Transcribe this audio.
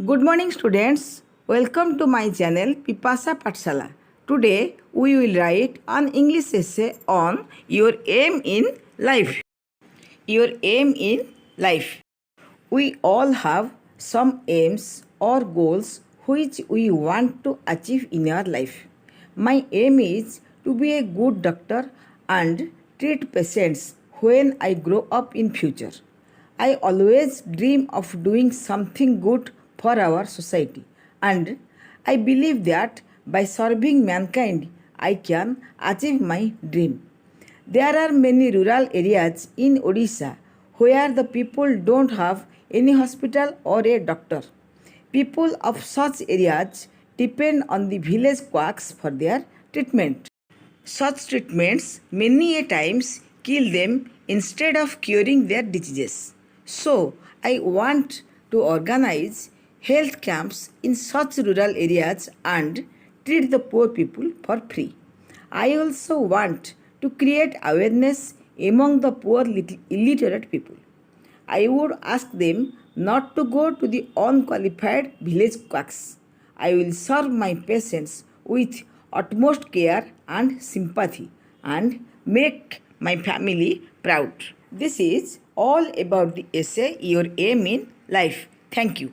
Good morning, students. Welcome to my channel Pipasa Patshala. Today we will write an English essay on your aim in life. Your aim in life. We all have some aims or goals which we want to achieve in our life. My aim is to be a good doctor and treat patients when I grow up in future. I always dream of doing something good for our society, and I believe that by serving mankind I can achieve my dream. There are many rural areas in Odisha where the people don't have any hospital or a doctor. People of such areas depend on the village quacks for their treatment. Such treatments many a times kill them instead of curing their diseases. So, I want to organize health camps in such rural areas and treat the poor people for free. I also want to create awareness among the poor illiterate people. I would ask them not to go to the unqualified village quacks. I will serve my patients with utmost care and sympathy and make my family proud. This is all about the essay Your Aim in Life. Thank you.